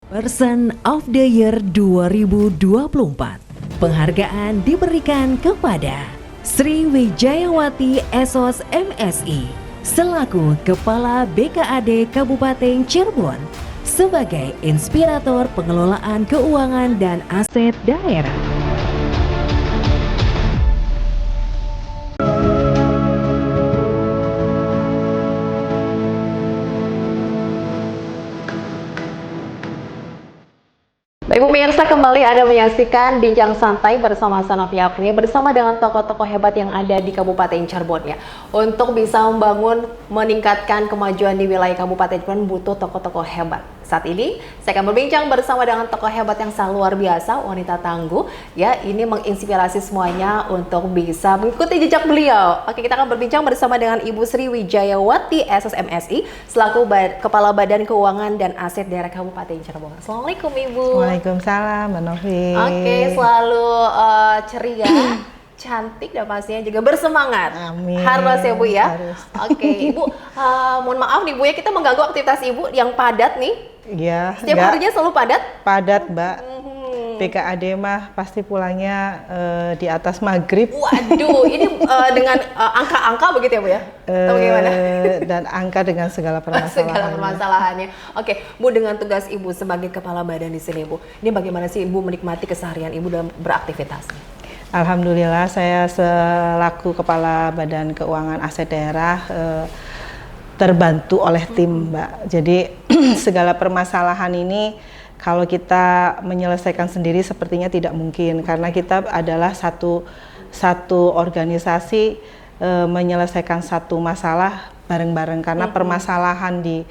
Person of the Year 2024. Penghargaan diberikan kepada Sri Wijayawati Esos MSI selaku Kepala BKAD Kabupaten Cirebon sebagai inspirator pengelolaan keuangan dan aset daerah. Baik, Ibu pemirsa, kembali Anda menyaksikan Bincang Santai bersama Sanofi Apria bersama dengan tokoh-tokoh hebat yang ada di Kabupaten Cirebon ya. Untuk bisa membangun, meningkatkan kemajuan di wilayah Kabupaten Cirebon butuh tokoh-tokoh hebat. Saat ini saya akan berbincang bersama dengan tokoh hebat yang sangat luar biasa, wanita tangguh ya. Ini menginspirasi semuanya untuk bisa mengikuti jejak beliau. Oke, kita akan berbincang bersama dengan Ibu Sri Wijayawati Esos MSI selaku Kepala Badan Keuangan dan Aset Daerah Kabupaten Cirebon. Assalamualaikum Ibu. Waalaikumsalam, Mbak Novi. Oke, selalu ceria, cantik dan pastinya juga bersemangat. Amin. Harus ya Bu ya. Harus. Oke, Ibu, mohon maaf nih Bu ya, kita mengganggu aktivitas Ibu yang padat nih. Iya. Setiap harinya selalu padat? Padat, Mbak. BKAD mah pasti pulangnya di atas maghrib. Waduh, ini dengan angka-angka begitu ya Bu ya? Atau bagaimana? Dan angka dengan segala permasalahannya. Segala permasalahannya. Oke, Bu, dengan tugas Ibu sebagai kepala badan di sini Bu, ini bagaimana sih Ibu menikmati keseharian Ibu dalam beraktivitas? Alhamdulillah, saya selaku Kepala Badan Keuangan Aset Daerah terbantu oleh tim, Mbak. Jadi segala permasalahan ini kalau kita menyelesaikan sendiri sepertinya tidak mungkin, karena kita adalah satu organisasi menyelesaikan satu masalah bareng-bareng, karena permasalahan di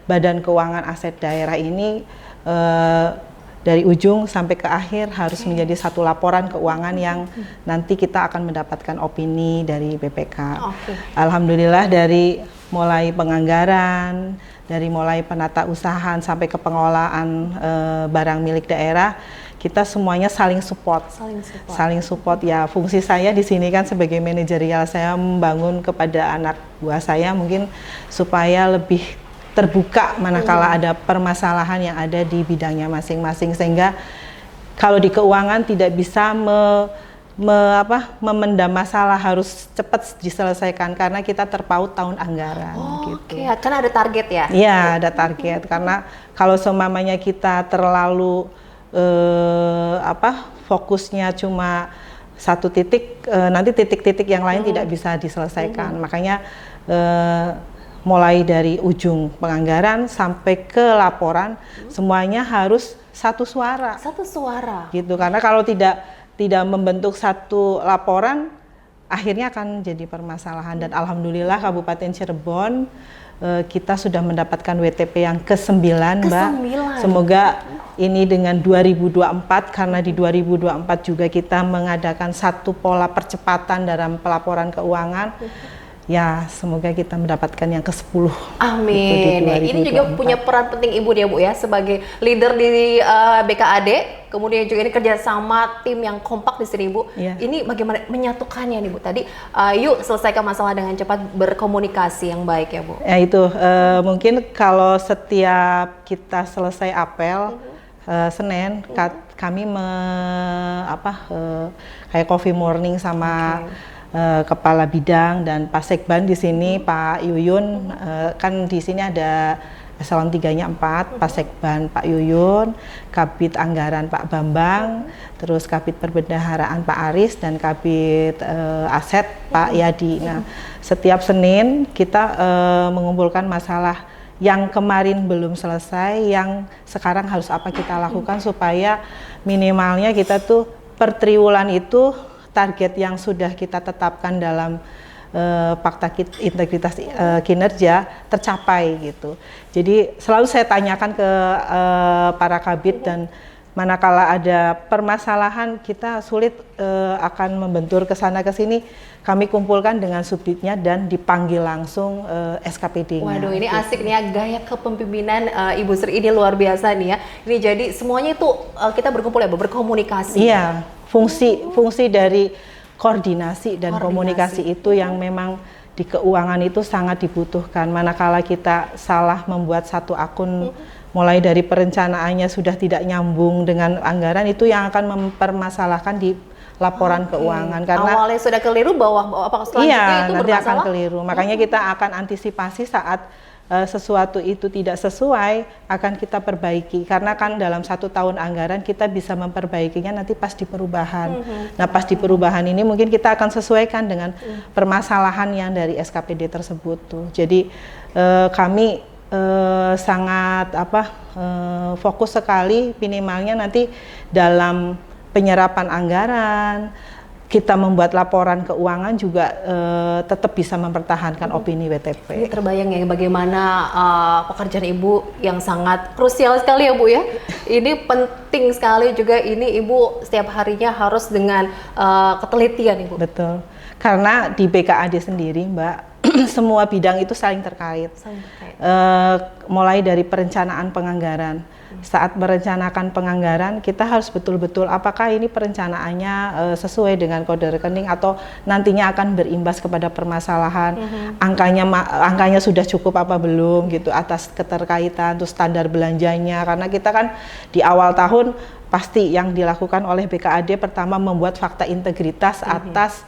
Badan Keuangan Aset Daerah ini dari ujung sampai ke akhir harus menjadi satu laporan keuangan yang nanti kita akan mendapatkan opini dari BPK. Alhamdulillah, dari mulai penganggaran, dari mulai penata usahaan sampai ke pengelolaan barang milik daerah, kita semuanya saling support. Saling support ya. Fungsi saya di sini kan sebagai manajerial, saya membangun kepada anak buah saya mungkin supaya lebih terbuka manakala ada permasalahan yang ada di bidangnya masing-masing, sehingga kalau di keuangan tidak bisa memendam masalah, harus cepat diselesaikan karena kita terpaut tahun anggaran. Oke, kan ada target ya? Iya, ada target, karena kalau seumpamanya kita terlalu fokusnya cuma satu titik, nanti titik-titik yang lain tidak bisa diselesaikan. Makanya mulai dari ujung penganggaran sampai ke laporan semuanya harus satu suara. Satu suara. Gitu, karena kalau tidak membentuk satu laporan akhirnya akan jadi permasalahan. Dan alhamdulillah Kabupaten Cirebon kita sudah mendapatkan WTP yang ke-9, Mbak. Semoga ini dengan 2024, karena di 2024 juga kita mengadakan satu pola percepatan dalam pelaporan keuangan. Ya, semoga kita mendapatkan yang ke-10. Amin. Ini juga punya peran penting Ibu ya Bu ya, sebagai leader di BKAD, kemudian juga ini kerjasama tim yang kompak di sini Bu. Ini bagaimana menyatukannya nih Bu? Tadi yuk selesaikan masalah dengan cepat, berkomunikasi yang baik ya Bu. Ya itu, mungkin kalau setiap kita selesai apel Senin, kami kayak coffee morning sama Kepala Bidang dan Pak Sekban di sini, Pak Yuyun, kan di sini ada eselon 3-nya 4, Pak Sekban Pak Yuyun, Kabid Anggaran Pak Bambang, terus Kabid Perbendaharaan Pak Aris, dan Kabid Aset Pak Yadi. Nah, setiap Senin kita mengumpulkan masalah yang kemarin belum selesai, yang sekarang harus apa kita lakukan supaya minimalnya kita tuh per triwulan itu target yang sudah kita tetapkan dalam fakta integritas kinerja tercapai gitu. Jadi selalu saya tanyakan ke para kabid, dan manakala ada permasalahan kita sulit akan membentur ke sana ke sini, kami kumpulkan dengan subditnya dan dipanggil langsung SKPD-nya. Waduh, ini asik nih ya, gaya kepemimpinan Ibu Sri ini luar biasa nih ya. Ini jadi semuanya itu kita berkumpul ya, berkomunikasi. Iya, fungsi dari koordinasi dan komunikasi itu yang memang di keuangan itu sangat dibutuhkan. Manakala kita salah membuat satu akun mulai dari perencanaannya sudah tidak nyambung dengan anggaran, itu yang akan mempermasalahkan di laporan keuangan, karena awalnya sudah keliru, apakah selanjutnya iya, itu nanti bermasalah? akan keliru. Makanya kita akan antisipasi saat sesuatu itu tidak sesuai, akan kita perbaiki, karena kan dalam 1 tahun anggaran kita bisa memperbaikinya nanti pas di perubahan. Nah, pas di perubahan ini mungkin kita akan sesuaikan dengan permasalahan yang dari SKPD tersebut tuh. Jadi kami sangat fokus sekali, minimalnya nanti dalam penyerapan anggaran, kita membuat laporan keuangan juga tetap bisa mempertahankan opini WTP. Ini terbayang ya bagaimana pekerjaan Ibu yang sangat krusial sekali ya Bu ya. Ini penting sekali juga, ini Ibu setiap harinya harus dengan ketelitian Ibu. Betul, karena di BKAD sendiri Mbak, semua bidang itu saling terkait. Mulai dari perencanaan penganggaran. Saat merencanakan penganggaran, kita harus betul-betul apakah ini perencanaannya sesuai dengan kode rekening atau nantinya akan berimbas kepada permasalahan, angkanya sudah cukup apa belum gitu, atas keterkaitan, terus standar belanjanya, karena kita kan di awal tahun pasti yang dilakukan oleh BKAD pertama membuat fakta integritas atas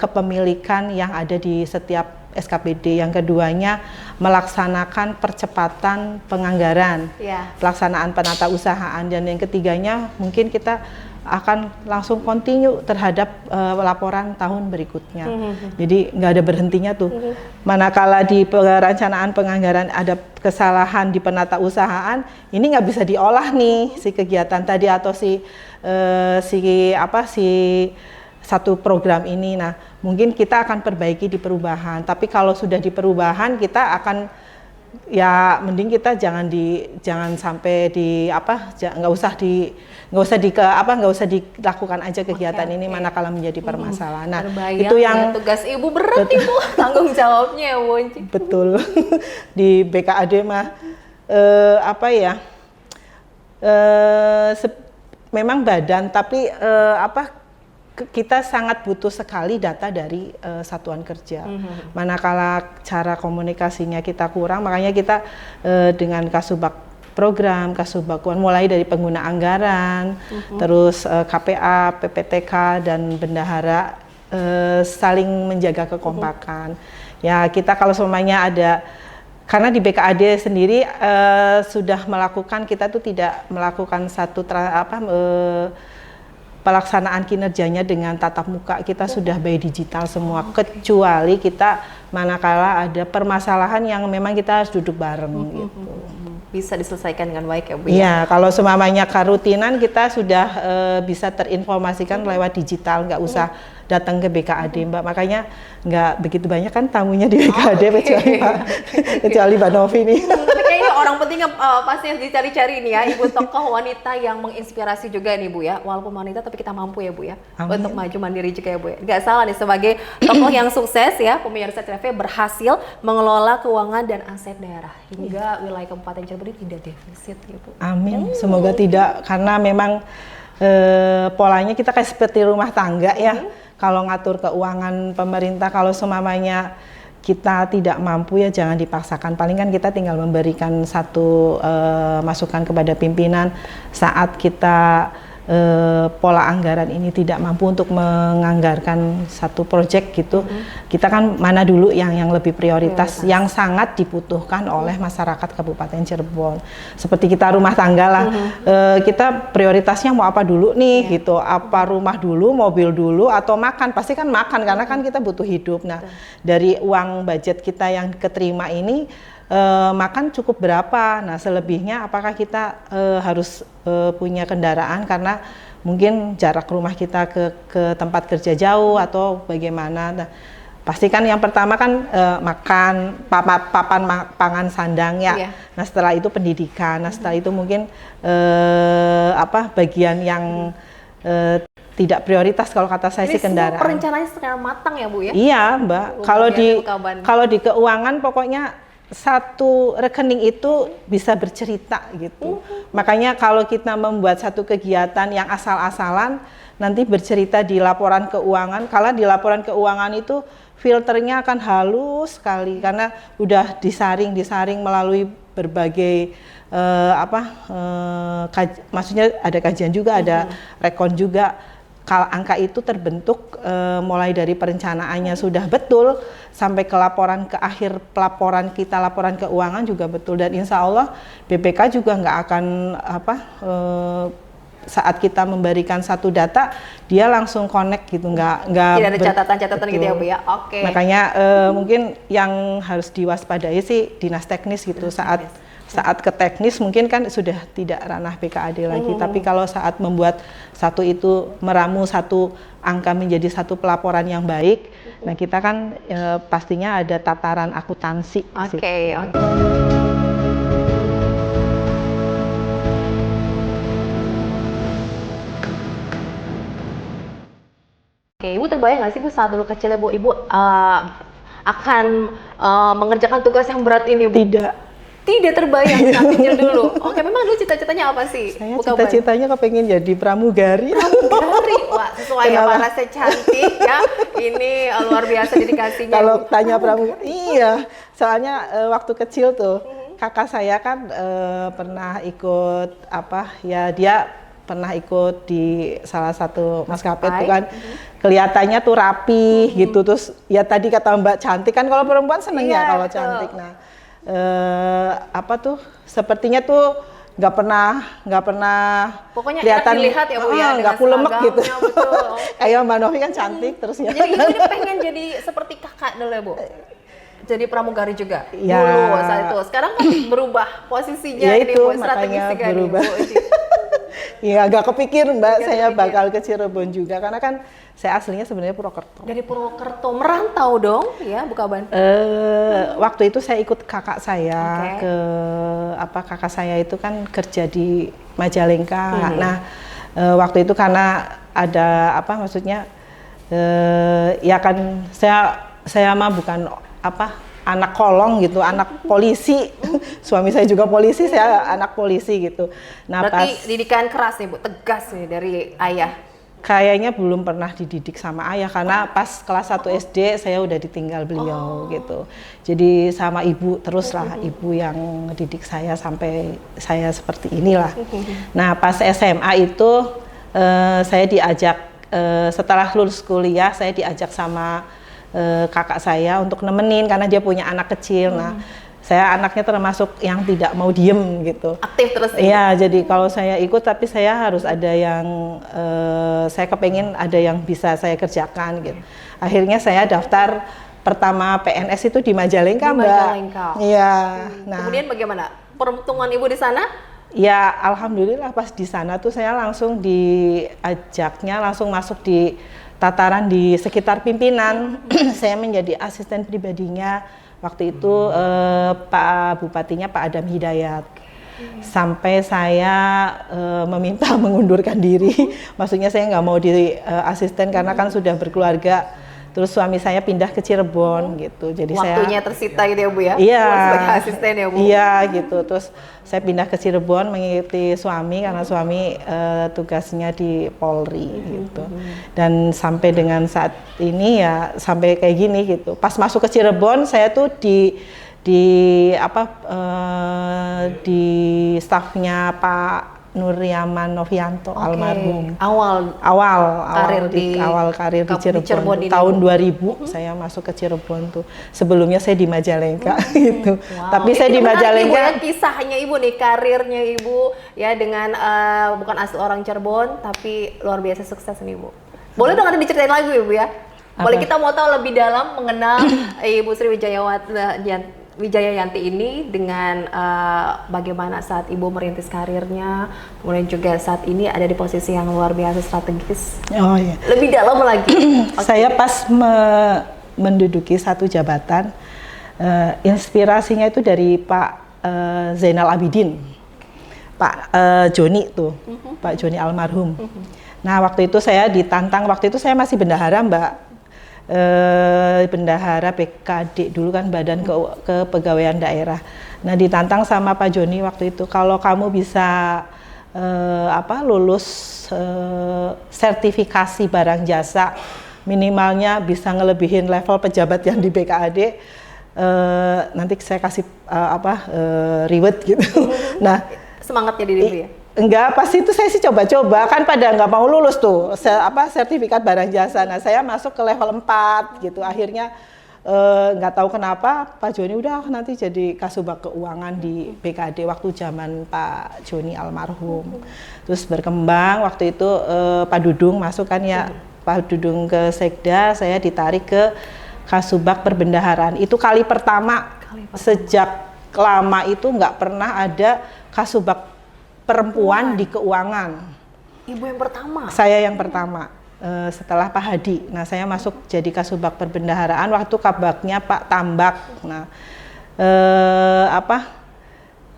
kepemilikan yang ada di setiap SKPD, yang keduanya melaksanakan percepatan penganggaran, pelaksanaan penata usahaan, dan yang ketiganya mungkin kita akan langsung continue terhadap laporan tahun berikutnya. Jadi nggak ada berhentinya tuh. Manakala di perencanaan penganggaran ada kesalahan di penata usahaan, ini nggak bisa diolah nih si kegiatan tadi atau si satu program ini. Nah, mungkin kita akan perbaiki di perubahan. Tapi kalau sudah di perubahan, kita akan mending kita jangan sampai nggak usah dilakukan aja kegiatan ini manakala menjadi permasalahan. Nah, itu yang tugas Ibu berat Ibu, tanggung jawabnya ya Bu. Betul. Di BKAD mah memang badan, tapi kita sangat butuh sekali data dari satuan kerja. Manakala cara komunikasinya kita kurang, makanya kita dengan Kasubag program, Kasubagwan, mulai dari pengguna anggaran, terus KPA, PPTK, dan bendahara saling menjaga kekompakan. Ya, kita kalau semuanya ada, karena di BKAD sendiri sudah melakukan, kita tuh tidak melakukan pelaksanaan kinerjanya dengan tatap muka, kita sudah by digital semua, kecuali kita manakala ada permasalahan yang memang kita harus duduk bareng gitu. Bisa diselesaikan dengan baik ya Bu? Iya, kalau semamanya kerutinan kita sudah bisa terinformasikan lewat digital, nggak usah datang ke BKAD Mbak, makanya nggak begitu banyak kan tamunya di BKAD kecuali Mbak Novi nih. Tapi kayaknya orang penting pasti yang dicari-cari ini ya, Ibu tokoh wanita yang menginspirasi juga nih Bu ya, walaupun wanita tapi kita mampu ya Bu ya. Amin. Untuk maju mandiri juga ya Bu ya. Nggak salah nih, sebagai tokoh yang sukses ya, pemirsa TV berhasil mengelola keuangan dan aset daerah hingga wilayah Kabupaten Cirebon tidak defisit ya Bu. Amin, semoga tidak, karena memang polanya kita kayak seperti rumah tangga ya. Kalau ngatur keuangan pemerintah, kalau semamanya kita tidak mampu ya jangan dipaksakan. Paling kan kita tinggal memberikan satu masukan kepada pimpinan saat kita pola anggaran ini tidak mampu untuk menganggarkan satu proyek gitu. Kita kan mana dulu yang lebih prioritas, yang sangat dibutuhkan oleh masyarakat Kabupaten Cirebon. Seperti kita rumah tangga lah, kita prioritasnya mau apa dulu nih gitu, apa rumah dulu, mobil dulu, atau makan. Pasti kan makan, karena kan kita butuh hidup. Nah, dari uang budget kita yang keterima ini, makan cukup berapa? Nah, selebihnya apakah kita harus punya kendaraan karena mungkin jarak rumah kita ke tempat kerja jauh atau bagaimana? Nah, pastikan yang pertama kan makan, papan pangan sandang ya. Nah, setelah itu pendidikan. Nah, setelah itu mungkin bagian yang tidak prioritas kalau kata saya sih kendaraan. Semua perencanaannya secara matang ya Bu ya? Iya Mbak. Kalau di keuangan pokoknya satu rekening itu bisa bercerita gitu. Makanya kalau kita membuat satu kegiatan yang asal-asalan, nanti bercerita di laporan keuangan. Kalau di laporan keuangan itu filternya akan halus sekali karena udah disaring melalui berbagai maksudnya ada kajian juga, ada rekon juga. Kalau angka itu terbentuk mulai dari perencanaannya sudah betul sampai ke laporan ke akhir pelaporan kita, laporan keuangan juga betul, dan insya Allah BPK juga nggak akan saat kita memberikan satu data dia langsung connect gitu, nggak tidak ada catatan-catatan gitu ya Bu ya. Oke. Makanya mungkin yang harus diwaspadai sih dinas teknis gitu. Saat ke teknis mungkin kan sudah tidak ranah BKAD lagi, tapi kalau saat membuat satu itu meramu satu angka menjadi satu pelaporan yang baik, nah kita kan pastinya ada tataran akuntansi. Oke. Oke, Ibu terbayang nggak sih Bu saat dulu kecil Ibu akan mengerjakan tugas yang berat ini Bu? Tidak terbayang saat kecil dulu. Oke, memang dulu cita-citanya apa sih? Saya cita-citanya kepengen jadi pramugari. Pramugari, wah sesuai ya parasnya cantik ya. Ini luar biasa dedikasinya. Kalau tanya pramugari, iya. Soalnya waktu kecil tuh kakak saya kan pernah ikut dia pernah ikut di salah satu maskapai itu kan. Kelihatannya tuh rapi gitu, terus ya tadi kata Mbak cantik kan, kalau perempuan seneng ya kalau cantik. Nah sepertinya tuh nggak pernah pokoknya kelihatan dilihat ya Bu ya, nggak kulemek gitu. Betul. Kayak Mbak Novi kan cantik terus ya. Jadi Ibu pengen jadi seperti kakak dulu ya Bu, jadi pramugari juga ya. Dulu saat itu. Sekarang kan berubah posisinya ya ini itu, Bu, makanya strategis berubah. Iya, agak kepikir Mbak, saya bakal ke Cirebon juga karena kan saya aslinya sebenarnya Purwokerto. Dari Purwokerto merantau dong ya Bu Kaban? Waktu itu saya ikut kakak saya kakak saya itu kan kerja di Majalengka. Nah, waktu itu karena ada ya kan saya mah bukan anak kolong gitu, anak polisi. Suami saya juga polisi, saya anak polisi gitu. Nah, berarti didikan keras nih Bu, tegas nih dari ayah? Kayaknya belum pernah dididik sama ayah, karena pas kelas 1 SD saya udah ditinggal beliau gitu. Jadi sama ibu teruslah, ibu yang didik saya sampai saya seperti inilah. Nah, pas SMA itu saya diajak, setelah lulus kuliah saya diajak sama kakak saya untuk nemenin karena dia punya anak kecil. Nah, saya anaknya termasuk yang tidak mau diem gitu. Aktif terus. Iya, jadi kalau saya ikut tapi saya harus ada yang saya kepengen ada yang bisa saya kerjakan gitu. Akhirnya saya daftar pertama PNS itu di Majalengka, Mbak. Majalengka. Iya. Nah, kemudian bagaimana peruntungan Ibu di sana? Ya, alhamdulillah pas di sana tuh saya langsung diajaknya langsung masuk di tataran di sekitar pimpinan. Saya menjadi asisten pribadinya. Waktu itu Pak Bupatinya Pak Adam Hidayat. Sampai saya meminta mengundurkan diri. Maksudnya saya nggak mau di asisten karena kan sudah berkeluarga. Terus suami saya pindah ke Cirebon gitu. Jadi waktunya tersita gitu ya Bu ya? Iya. Sebagai asisten ya Bu? Iya gitu. Terus saya pindah ke Cirebon mengikuti suami karena suami tugasnya di Polri gitu. Dan sampai dengan saat ini ya sampai kayak gini gitu. Pas masuk ke Cirebon saya tuh di stafnya Pak Nuryaman Novianto almarhum. Awal karir di Cirebon tahun 2000 saya masuk ke Cirebon tuh. Sebelumnya saya di Majalengka gitu. Tapi saya di Majalengka. Kisahnya Ibu nih, karirnya Ibu ya dengan bukan asli orang Cirebon tapi luar biasa sukses nih Bu. Boleh dong ada diceritain lagi Ibu ya? Boleh, kita mau tahu lebih dalam mengenal Ibu Sri Wijayayanti ini dengan bagaimana saat Ibu merintis karirnya, kemudian juga saat ini ada di posisi yang luar biasa strategis. Oh iya. Lebih dalam lagi. Saya pas menduduki satu jabatan, inspirasinya itu dari Pak Zainal Abidin, Pak Joni tuh, Pak Joni almarhum. Nah waktu itu saya ditantang, waktu itu saya masih bendahara Mbak. Bendahara PKD dulu kan Badan Kepegawaian Daerah. Nah ditantang sama Pak Joni waktu itu, kalau kamu bisa lulus sertifikasi barang jasa, minimalnya bisa ngelebihin level pejabat yang di BKAD, nanti saya kasih reward gitu. Nah, Semangatnya diri Ibu ya? enggak, pas itu saya sih coba-coba, kan pada nggak mau lulus tuh, sertifikat barang jasa. Nah, saya masuk ke level 4 gitu. Akhirnya nggak tahu kenapa Pak Joni udah nanti jadi Kasubag Keuangan di BKD waktu zaman Pak Joni almarhum. Terus berkembang waktu itu Pak Dudung masuk kan ya, Pak Dudung ke Sekda, saya ditarik ke Kasubag Perbendaharaan. Itu kali pertama sejak lama itu nggak pernah ada Kasubag perempuan di keuangan. Ibu yang pertama? Saya yang pertama, setelah Pak Hadi. Nah, saya masuk jadi Kasubag Perbendaharaan waktu kabagnya Pak Tambak. Nah,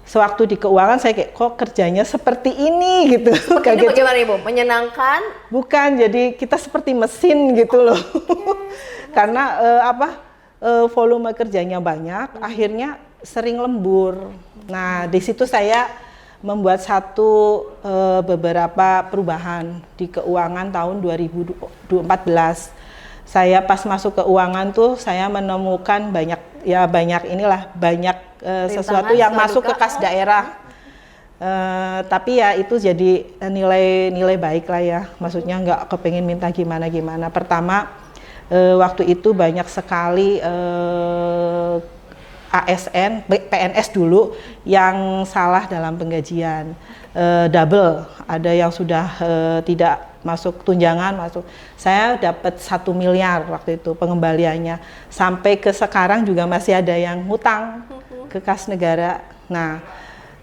sewaktu di keuangan saya kayak kok kerjanya seperti ini gitu. Seperti ini bagaimana Ibu? Menyenangkan? Bukan, jadi kita seperti mesin gitu loh. Karena volume kerjanya banyak, akhirnya sering lembur. Nah, di situ saya membuat beberapa perubahan di keuangan tahun 2014. Saya pas masuk keuangan tuh saya menemukan banyak sesuatu yang masuk ke kas daerah. Tapi ya itu jadi nilai baik lah ya. Maksudnya nggak kepengen minta gimana-gimana. Pertama waktu itu banyak sekali ASN, PNS dulu yang salah dalam penggajian, double, ada yang sudah tidak masuk tunjangan, saya dapat 1 miliar waktu itu pengembaliannya, sampai ke sekarang juga masih ada yang hutang ke kas negara. Nah,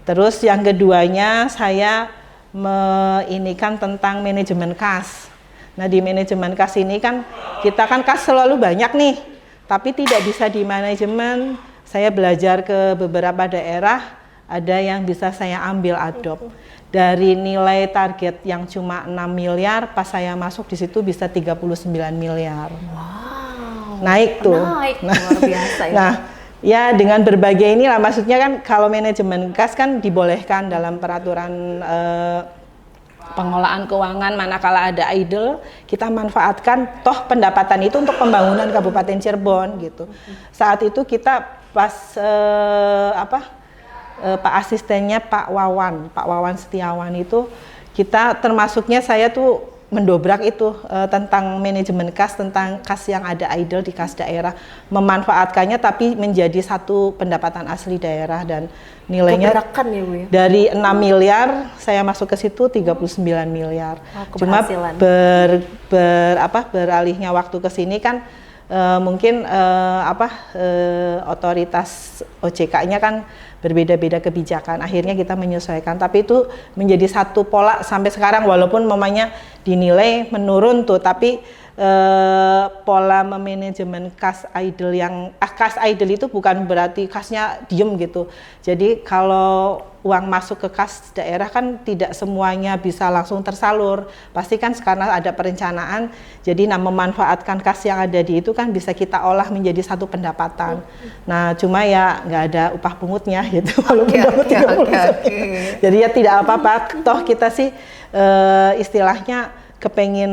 terus yang keduanya saya meinikan tentang manajemen kas. Nah, di manajemen kas ini kan kita kan kas selalu banyak nih, tapi tidak bisa di manajemen. Saya belajar ke beberapa daerah, ada yang bisa saya ambil adopt. Dari nilai target yang cuma 6 miliar, pas saya masuk di situ bisa 39 miliar. Wow. Naik tuh. Naik, luar biasa ya. Nah, ya dengan berbagai inilah, maksudnya kan kalau manajemen kas kan dibolehkan dalam peraturan pengelolaan keuangan, manakala ada idle, kita manfaatkan, toh pendapatan itu untuk pembangunan Kabupaten Cirebon gitu. Saat itu kita pas Pak asistennya Pak Wawan Setiawan itu, kita termasuknya saya tuh mendobrak itu tentang manajemen kas, tentang kas yang ada idle di kas daerah, memanfaatkannya tapi menjadi satu pendapatan asli daerah, dan nilainya ya, Bu, ya? Dari 6 miliar saya masuk ke situ 39 miliar. Cuma beralihnya waktu ke sini kan mungkin otoritas OJK-nya kan berbeda-beda kebijakan, akhirnya kita menyesuaikan, tapi itu menjadi satu pola sampai sekarang, walaupun mamanya dinilai menurun tuh, tapi pola memanajemen kas idle kas idle itu bukan berarti kasnya diem gitu. Jadi kalau uang masuk ke kas daerah kan tidak semuanya bisa langsung tersalur. Pasti kan karena ada perencanaan. Jadi memanfaatkan kas yang ada di itu kan bisa kita olah menjadi satu pendapatan. Nah, cuma ya nggak ada upah pungutnya gitu. Jadi ya tidak apa-apa. Toh kita sih istilahnya kepengin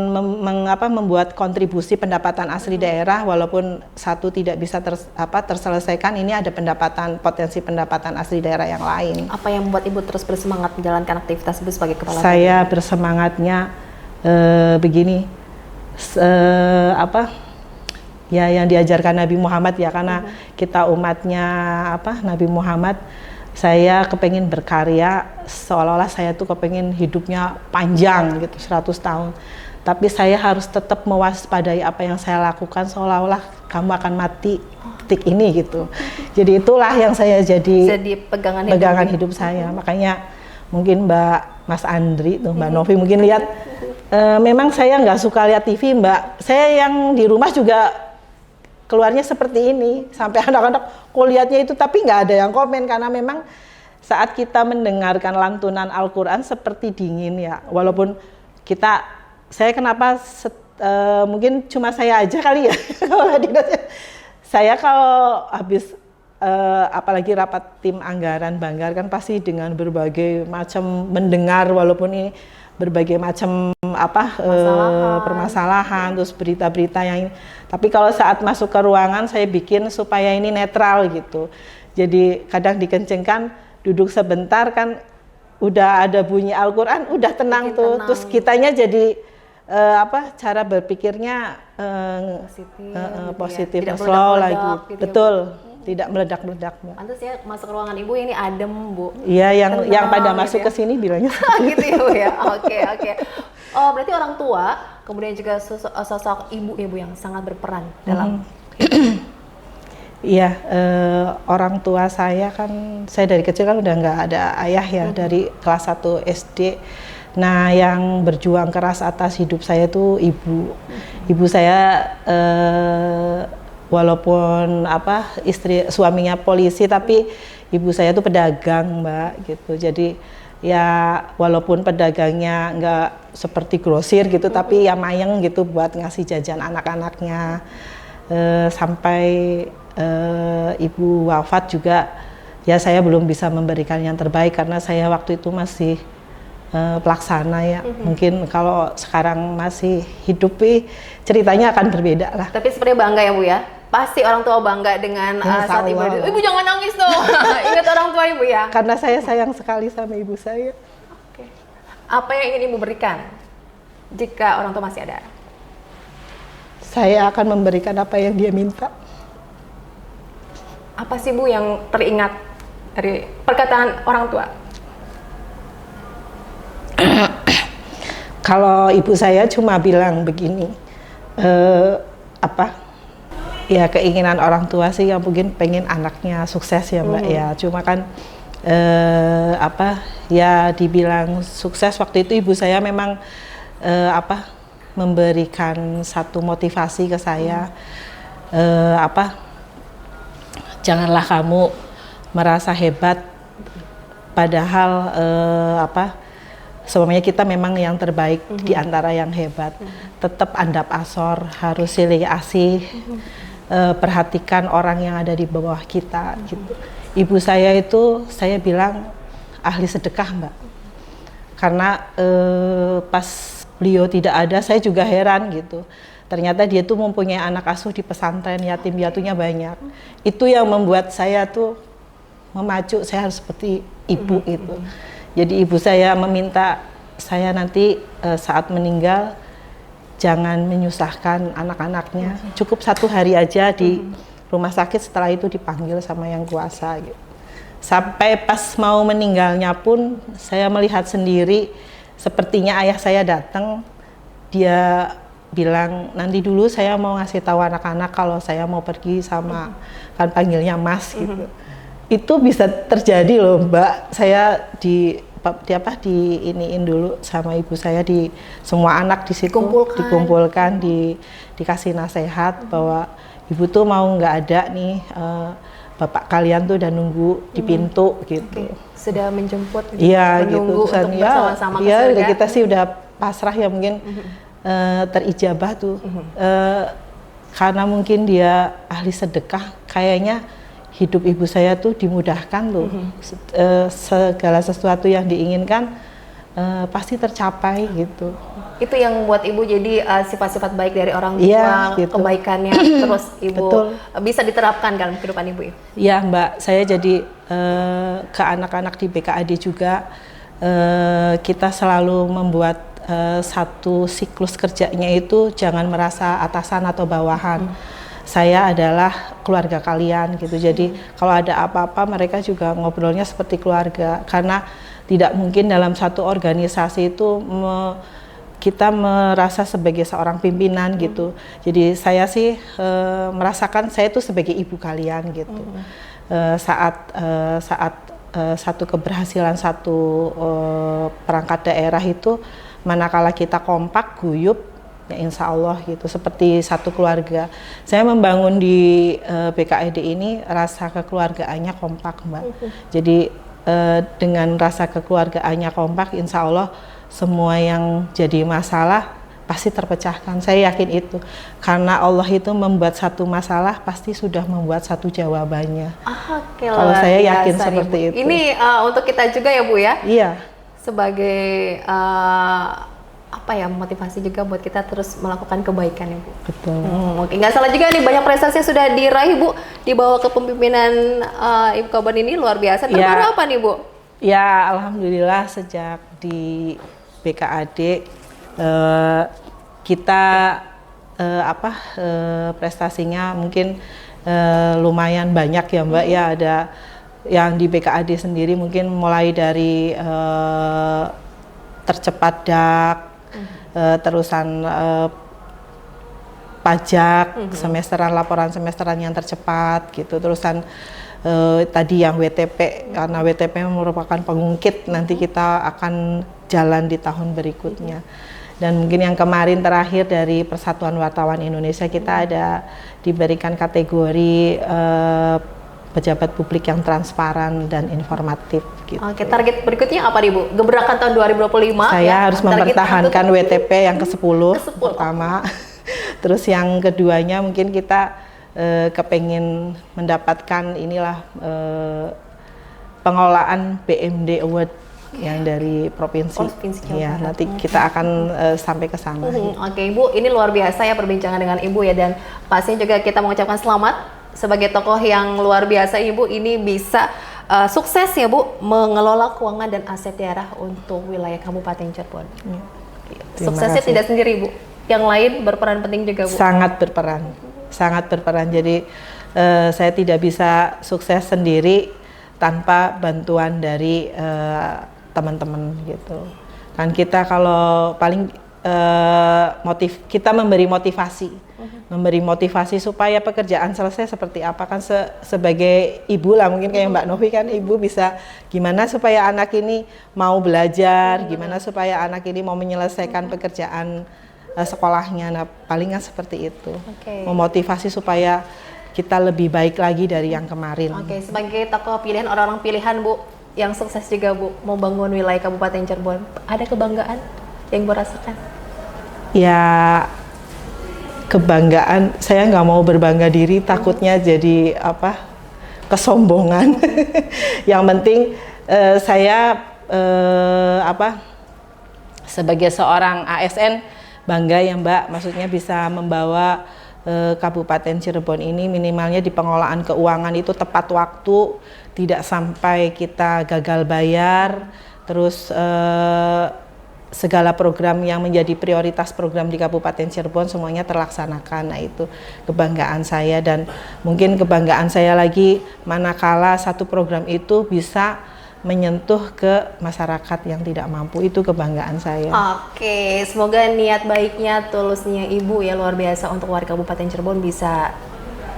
membuat kontribusi pendapatan asli daerah, walaupun satu tidak bisa terselesaikan, ini ada potensi pendapatan asli daerah yang lain. Apa yang membuat Ibu terus bersemangat menjalankan aktivitas Ibu sebagai kepala Saya bersemangatnya begini, ya yang diajarkan Nabi Muhammad ya, karena kita umatnya Nabi Muhammad. Saya kepengen berkarya, seolah-olah saya tuh kepengen hidupnya panjang gitu, 100 tahun. Tapi saya harus tetap mewaspadai apa yang saya lakukan, seolah-olah kamu akan mati detik ini gitu. Jadi itulah yang saya jadi pegangan hidup saya. Makanya mungkin Mas Andri, Mbak Novi mungkin lihat, memang saya nggak suka lihat TV, Mbak. Saya yang di rumah juga keluarnya seperti ini, sampai anak-anak kuliahnya itu, tapi nggak ada yang komen, karena memang saat kita mendengarkan lantunan Al-Quran seperti dingin ya, walaupun saya kenapa mungkin cuma saya aja kali ya, saya kalau habis apalagi rapat tim anggaran Banggar kan pasti dengan berbagai macam mendengar, walaupun ini berbagai macam permasalahan, terus berita-berita yang ini. Tapi kalau saat masuk ke ruangan saya bikin supaya ini netral gitu. Jadi kadang dikencengkan, duduk sebentar kan udah ada bunyi Al-Qur'an, udah tenang tuh. Terus kitanya jadi cara berpikirnya positif, tidak slow lagi. meledak-meledak gitu Betul. ya, Bu? Tidak meledak-meledak, Mbak. Pantas ya masuk ruangan Ibu ini adem, Bu. Iya, yang Tenang pada gitu masuk ya. ke sini bilangnya Gitu ya, Bu ya. Oke. Oh, berarti orang tua, kemudian juga sosok ibu-ibu yang sangat berperan dalam Iya, orang tua saya kan, saya dari kecil kan udah nggak ada ayah ya, dari kelas 1 SD. Nah, yang berjuang keras atas hidup saya itu ibu. Ibu saya walaupun suaminya polisi, tapi ibu saya tuh pedagang, Mbak, gitu. Jadi ya walaupun pedagangnya nggak seperti grosir gitu, tapi ya mayeng gitu buat ngasih jajan anak-anaknya. Sampai ibu wafat juga, ya saya belum bisa memberikan yang terbaik karena saya waktu itu masih pelaksana ya. Mungkin kalau sekarang masih hidup ceritanya akan berbeda lah. Tapi sebenarnya bangga ya, Bu ya. Pasti orang tua bangga dengan saat Ibu ada. Ibu jangan nangis dong. Ingat orang tua Ibu ya. Karena saya sayang sekali sama ibu saya. Oke. Apa yang ingin Ibu berikan jika orang tua masih ada? Saya akan memberikan apa yang dia minta. Apa sih, Bu, yang teringat dari perkataan orang tua? Kalau ibu saya cuma bilang begini, ya keinginan orang tua sih ya mungkin pengen anaknya sukses ya, Mbak, ya. Cuma kan ya dibilang sukses waktu itu ibu saya memang memberikan satu motivasi ke saya, janganlah kamu merasa hebat padahal semuanya kita memang yang terbaik di antara yang hebat. Tetap andap asor, harus silih asih, perhatikan orang yang ada di bawah kita gitu. Ibu saya itu saya bilang ahli sedekah, Mbak. Karena pas beliau tidak ada saya juga heran gitu. Ternyata dia tuh mempunyai anak asuh di pesantren, yatim piatunya banyak. Itu yang membuat saya tuh memacu, saya harus seperti ibu itu. Jadi ibu saya meminta saya nanti saat meninggal jangan menyusahkan anak-anaknya. Cukup 1 hari aja di rumah sakit, setelah itu dipanggil sama yang kuasa gitu. Sampai pas mau meninggalnya pun saya melihat sendiri, sepertinya ayah saya datang, dia bilang nanti dulu saya mau ngasih tahu anak-anak kalau saya mau pergi sama, kan panggilnya Mas gitu. Itu bisa terjadi loh, Mbak. Saya diiniin dulu sama ibu saya, di semua anak di situ dikumpulkan, dikasih nasihat bahwa ibu tuh mau nggak ada nih, bapak kalian tuh udah nunggu di pintu gitu. Sudah menjemput, iya menunggu gitu. untuk bersama-sama ke ya surga. kita sih udah pasrah ya, mungkin terijabah tuh. Karena mungkin dia ahli sedekah, kayaknya hidup ibu saya tuh dimudahkan loh. Segala sesuatu yang diinginkan pasti tercapai gitu. Itu yang membuat Ibu jadi sifat-sifat baik dari orang tua, Iya, gitu. kebaikannya terus Ibu Betul. bisa diterapkan dalam kehidupan Ibu. Iya, Mbak, saya jadi ke anak-anak di BKAD juga kita selalu membuat satu siklus kerjanya itu jangan merasa atasan atau bawahan. Saya adalah keluarga kalian gitu. Jadi kalau ada apa-apa mereka juga ngobrolnya seperti keluarga, karena tidak mungkin dalam satu organisasi itu kita merasa sebagai seorang pimpinan gitu. Jadi saya sih merasakan saya itu sebagai ibu kalian gitu. Saat satu keberhasilan satu perangkat daerah itu, manakala kita kompak, guyup, ya insya Allah gitu, seperti satu keluarga. Saya membangun di BKAD ini rasa kekeluargaannya kompak, Mbak. Jadi dengan rasa kekeluargaannya kompak, insya Allah semua yang jadi masalah pasti terpecahkan. Saya yakin itu, karena Allah itu membuat satu masalah pasti sudah membuat satu jawabannya. Kalau saya yakin seperti itu. Ini untuk kita juga ya, Bu ya. Iya. Sebagai apa ya, motivasi juga buat kita terus melakukan kebaikan ya Bu. Betul. Oke, nggak salah juga nih, banyak prestasi yang sudah diraih Bu di bawah kepemimpinan Ibu Kaban ini, luar biasa. Terbaru apa nih Bu? Ya, alhamdulillah sejak di BKAD kita prestasinya mungkin lumayan banyak ya Mbak. Ya, ada yang di BKAD sendiri mungkin mulai dari tercepat DAK, terusan pajak, semesteran, laporan semesteran yang tercepat gitu, terusan tadi yang WTP, karena WTP merupakan pengungkit, nanti kita akan jalan di tahun berikutnya. Dan mungkin yang kemarin terakhir dari Persatuan Wartawan Indonesia, kita ada diberikan kategori pejabat publik yang transparan dan informatif gitu. Oke, target berikutnya apa nih Bu? Gebrakan tahun 2025. Saya harus mempertahankan WTP yang ke-10 ke-10 pertama. Terus yang keduanya mungkin kita kepengen mendapatkan inilah pengelolaan BMD Award yang dari provinsi. Ya, nanti kita akan sampai ke sana. Oke Ibu, ini luar biasa ya perbincangan dengan Ibu ya, dan pastinya juga kita mengucapkan selamat sebagai tokoh yang luar biasa Ibu, ini bisa sukses ya Bu mengelola keuangan dan aset daerah untuk wilayah Kabupaten Cirebon. Suksesnya tidak sendiri Bu, yang lain berperan penting juga Bu. Sangat berperan. Jadi saya tidak bisa sukses sendiri tanpa bantuan dari teman-teman gitu. Kan kita kalau paling kita memberi motivasi supaya pekerjaan selesai seperti apa, kan sebagai ibu lah, mungkin kayak Mbak Novi kan, ibu bisa gimana supaya anak ini mau belajar, gimana supaya anak ini mau menyelesaikan pekerjaan sekolahnya. Nah, palingan seperti itu. Memotivasi supaya kita lebih baik lagi dari yang kemarin. Oke, sebagai tokoh pilihan, orang-orang pilihan Bu yang sukses juga Bu membangun wilayah Kabupaten Cirebon, ada kebanggaan yang Ibu rasakan? Ya, kebanggaan, saya nggak mau berbangga diri, takutnya jadi kesombongan. Yang penting saya sebagai seorang ASN bangga ya Mbak, maksudnya bisa membawa Kabupaten Cirebon ini minimalnya di pengelolaan keuangan itu tepat waktu, tidak sampai kita gagal bayar, terus segala program yang menjadi prioritas program di Kabupaten Cirebon semuanya terlaksanakan. Nah, itu kebanggaan saya, dan mungkin kebanggaan saya lagi manakala satu program itu bisa menyentuh ke masyarakat yang tidak mampu, itu kebanggaan saya. Oke, semoga niat baiknya, tulusnya Ibu ya luar biasa untuk warga Kabupaten Cirebon bisa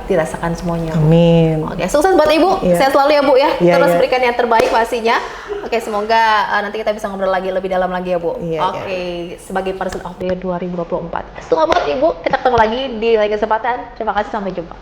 dirasakan semuanya. Amin. Oke, sukses buat Ibu. Ya. Sehat selalu ya Bu ya. Ya, Terus ya. berikan yang terbaik pastinya. Oke, semoga nanti kita bisa ngobrol lagi lebih dalam lagi ya Bu. Ya, Oke, sebagai Person of the Year 2024. Selamat Ibu. Kita ketemu lagi di lain kesempatan. Terima kasih, sampai jumpa.